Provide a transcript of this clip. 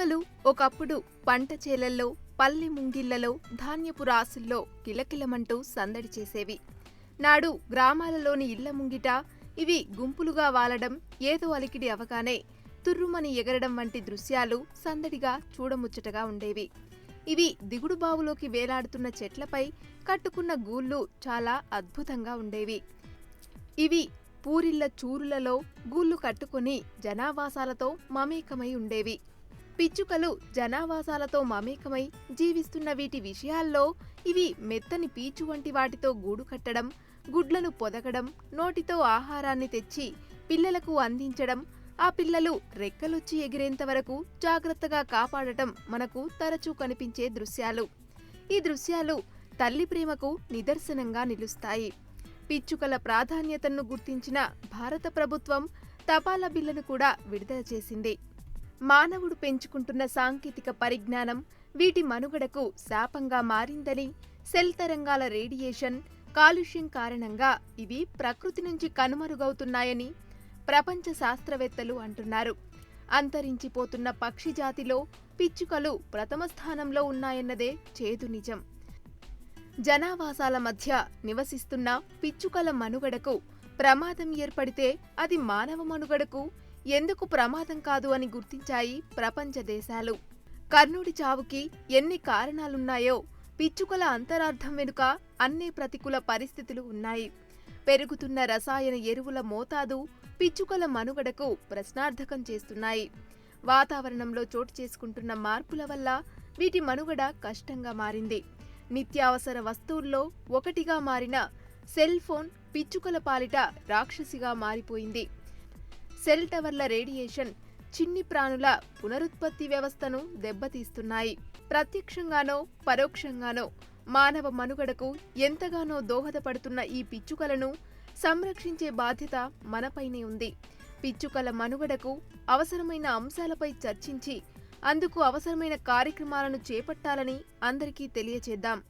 పిచ్చుకలు ఒకప్పుడు పంట చేలల్లో, పల్లె ముంగిళ్లలో, ధాన్యపు రాసుల్లో కిలకిలమంటూ సందడి చేసేవి. నాడు గ్రామాలలోని ఇళ్ల ముంగిట ఇవి గుంపులుగా వాలడం, ఏదో అలికిడి అవగానే తుర్రుమని ఎగరడం వంటి దృశ్యాలు సందడిగా చూడముచ్చటగా ఉండేవి. ఇవి దిగుడు బావులోకి వేలాడుతున్న చెట్లపై కట్టుకున్న గూళ్ళు చాలా అద్భుతంగా ఉండేవి. ఇవి పూరిళ్ల చూరులలో గూళ్ళు కట్టుకుని జనావాసాలతో మమేకమై ఉండేవి. పిచ్చుకలు జనావాసాలతో మమేకమై జీవిస్తున్న వీటి విషయాల్లో ఇవి మెత్తని పీచు వంటి వాటితో గూడు కట్టడం, గుడ్లను పొదగడం, నోటితో ఆహారాన్ని తెచ్చి పిల్లలకు అందించడం, ఆ పిల్లలు రెక్కలొచ్చి ఎగిరేంత వరకు జాగ్రత్తగా కాపాడటం మనకు తరచూ కనిపించే దృశ్యాలు. ఈ దృశ్యాలు తల్లి ప్రేమకు నిదర్శనంగా నిలుస్తాయి. పిచ్చుకల ప్రాధాన్యతను గుర్తించిన భారత ప్రభుత్వం తపాలా బిల్లును కూడా విడుదల చేసింది. మానవుడు పెంచుకుంటున్న సాంకేతిక పరిజ్ఞానం వీటి మనుగడకు శాపంగా మారిందని, సెల్ తరంగాల రేడియేషన్, కాలుష్యం కారణంగా ఇవి ప్రకృతి నుంచి కనుమరుగవుతున్నాయని ప్రపంచ శాస్త్రవేత్తలు అంటున్నారు. అంతరించిపోతున్న పక్షి జాతిలో పిచ్చుకలు ప్రథమ స్థానంలో ఉన్నాయన్నదే చేదు నిజం. జనావాసాల మధ్య నివసిస్తున్న పిచ్చుకల మనుగడకు ప్రమాదం ఏర్పడితే అది మానవ మనుగడకు ఎందుకు ప్రమాదం కాదు అని గుర్తించాయి ప్రపంచ దేశాలు. కర్ణుడి చావుకి ఎన్ని కారణాలున్నాయో పిచ్చుకల అంతరార్థం వెనుక అన్ని ప్రతికూల పరిస్థితులు ఉన్నాయి. పెరుగుతున్న రసాయన ఎరువుల మోతాదు పిచ్చుకల మనుగడకు ప్రశ్నార్థకం చేస్తున్నాయి. వాతావరణంలో చోటు చేసుకుంటున్న మార్పుల వల్ల వీటి మనుగడ కష్టంగా మారింది. నిత్యావసర వస్తువుల్లో ఒకటిగా మారిన సెల్ ఫోన్ పిచ్చుకల పాలిట రాక్షసిగా మారిపోయింది. సెల్ టవర్ల రేడియేషన్ చిన్ని ప్రాణుల పునరుత్పత్తి వ్యవస్థను దెబ్బతీస్తున్నాయి. ప్రత్యక్షంగానో పరోక్షంగానో మానవ మనుగడకు ఎంతగానో దోహదపడుతున్న ఈ పిచ్చుకలను సంరక్షించే బాధ్యత మనపైనే ఉంది. పిచ్చుకల మనుగడకు అవసరమైన అంశాలపై చర్చించి అందుకు అవసరమైన కార్యక్రమాలను చేపట్టాలని అందరికీ తెలియచేద్దాం.